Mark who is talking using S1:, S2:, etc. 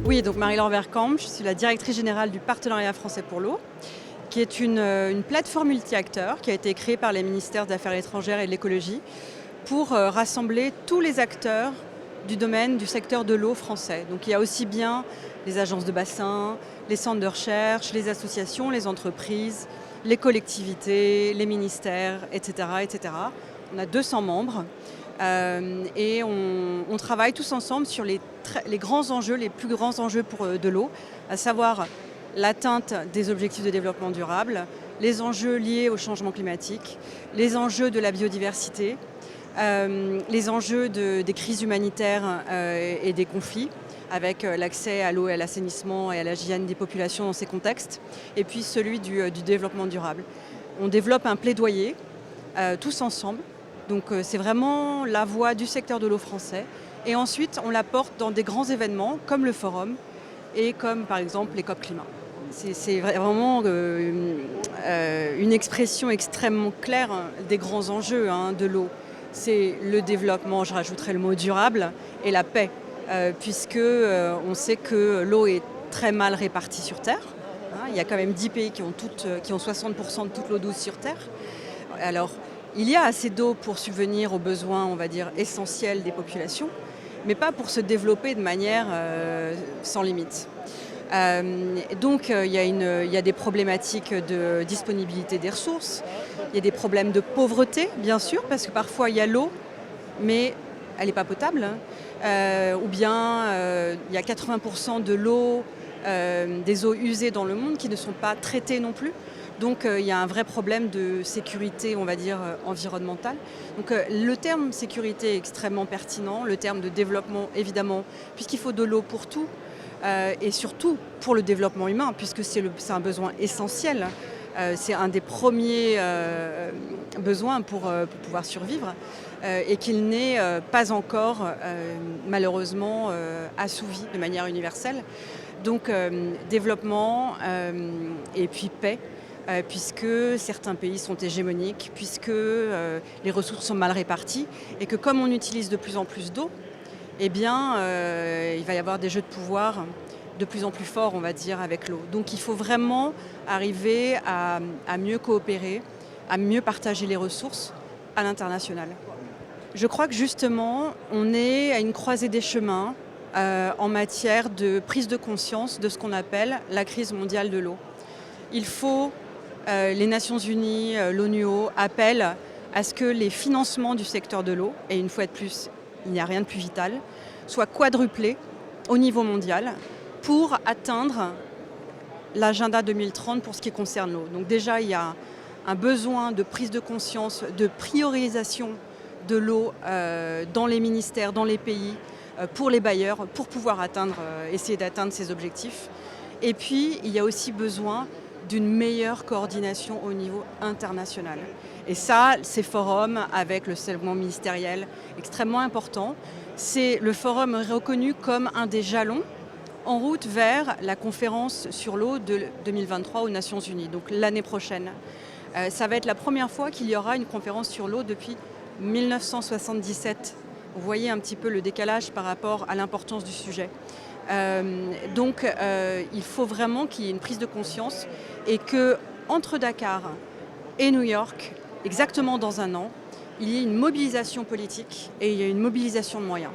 S1: Oui, donc Marie-Laure Vercamp, je suis la directrice générale du Partenariat français pour l'eau, qui est une plateforme multi-acteurs qui a été créée par les ministères des Affaires étrangères et de l'écologie pour rassembler tous les acteurs du domaine du secteur de l'eau français. Donc il y a aussi bien les agences de bassin, les centres de recherche, les associations, les entreprises, les collectivités, les ministères, etc. etc. On a 200 membres et on travaille tous ensemble sur les grands enjeux, les plus grands enjeux de l'eau, à savoir l'atteinte des objectifs de développement durable, les enjeux liés au changement climatique, les enjeux de la biodiversité, les enjeux des crises humanitaires et des conflits, avec l'accès à l'eau et à l'assainissement et à l'hygiène des populations dans ces contextes, et puis celui du développement durable. On développe un plaidoyer tous ensemble, donc c'est vraiment la voix du secteur de l'eau français, et ensuite on la porte dans des grands événements comme le forum et comme par exemple les COP Climat. C'est vraiment une expression extrêmement claire des grands enjeux de l'eau. C'est le développement, je rajouterai le mot durable, et la paix, puisque on sait que l'eau est très mal répartie sur Terre. Il y a quand même 10 pays qui ont 60% de toute l'eau douce sur Terre. Alors, il y a assez d'eau pour subvenir aux besoins, on va dire, essentiels des populations, mais pas pour se développer de manière sans limite. Donc il y a des problématiques de disponibilité des ressources, il y a des problèmes de pauvreté bien sûr, parce que parfois il y a l'eau, mais elle n'est pas potable, ou bien il y a 80% de l'eau, des eaux usées dans le monde qui ne sont pas traitées non plus. Donc il y a un vrai problème de sécurité, on va dire, environnementale. Donc le terme sécurité est extrêmement pertinent, le terme de développement évidemment, puisqu'il faut de l'eau pour tout. Et surtout pour le développement humain, puisque c'est un besoin essentiel. C'est un des premiers besoins pour pouvoir survivre et qu'il n'est pas encore malheureusement assouvi de manière universelle. Donc développement et puis paix, puisque certains pays sont hégémoniques, puisque les ressources sont mal réparties et que comme on utilise de plus en plus d'eau, eh bien, il va y avoir des jeux de pouvoir de plus en plus forts, on va dire, avec l'eau. Donc il faut vraiment arriver à mieux coopérer, à mieux partager les ressources à l'international. Je crois que justement, on est à une croisée des chemins en matière de prise de conscience de ce qu'on appelle la crise mondiale de l'eau. Il faut, les Nations Unies, l'ONU appellent à ce que les financements du secteur de l'eau, et une fois de plus, il n'y a rien de plus vital, soit quadruplé au niveau mondial pour atteindre l'agenda 2030 pour ce qui concerne l'eau. Donc déjà, il y a un besoin de prise de conscience, de priorisation de l'eau dans les ministères, dans les pays, pour les bailleurs, pour pouvoir essayer d'atteindre ces objectifs. Et puis, il y a aussi besoin d'une meilleure coordination au niveau international. Et ça, ces forums avec le segment ministériel, extrêmement important. Le forum est reconnu comme un des jalons en route vers la conférence sur l'eau de 2023 aux Nations Unies, donc l'année prochaine. Ça va être la première fois qu'il y aura une conférence sur l'eau depuis 1977. Vous voyez un petit peu le décalage par rapport à l'importance du sujet. Donc il faut vraiment qu'il y ait une prise de conscience et qu'entre Dakar et New York, exactement dans un an, il y ait une mobilisation politique et il y a une mobilisation de moyens.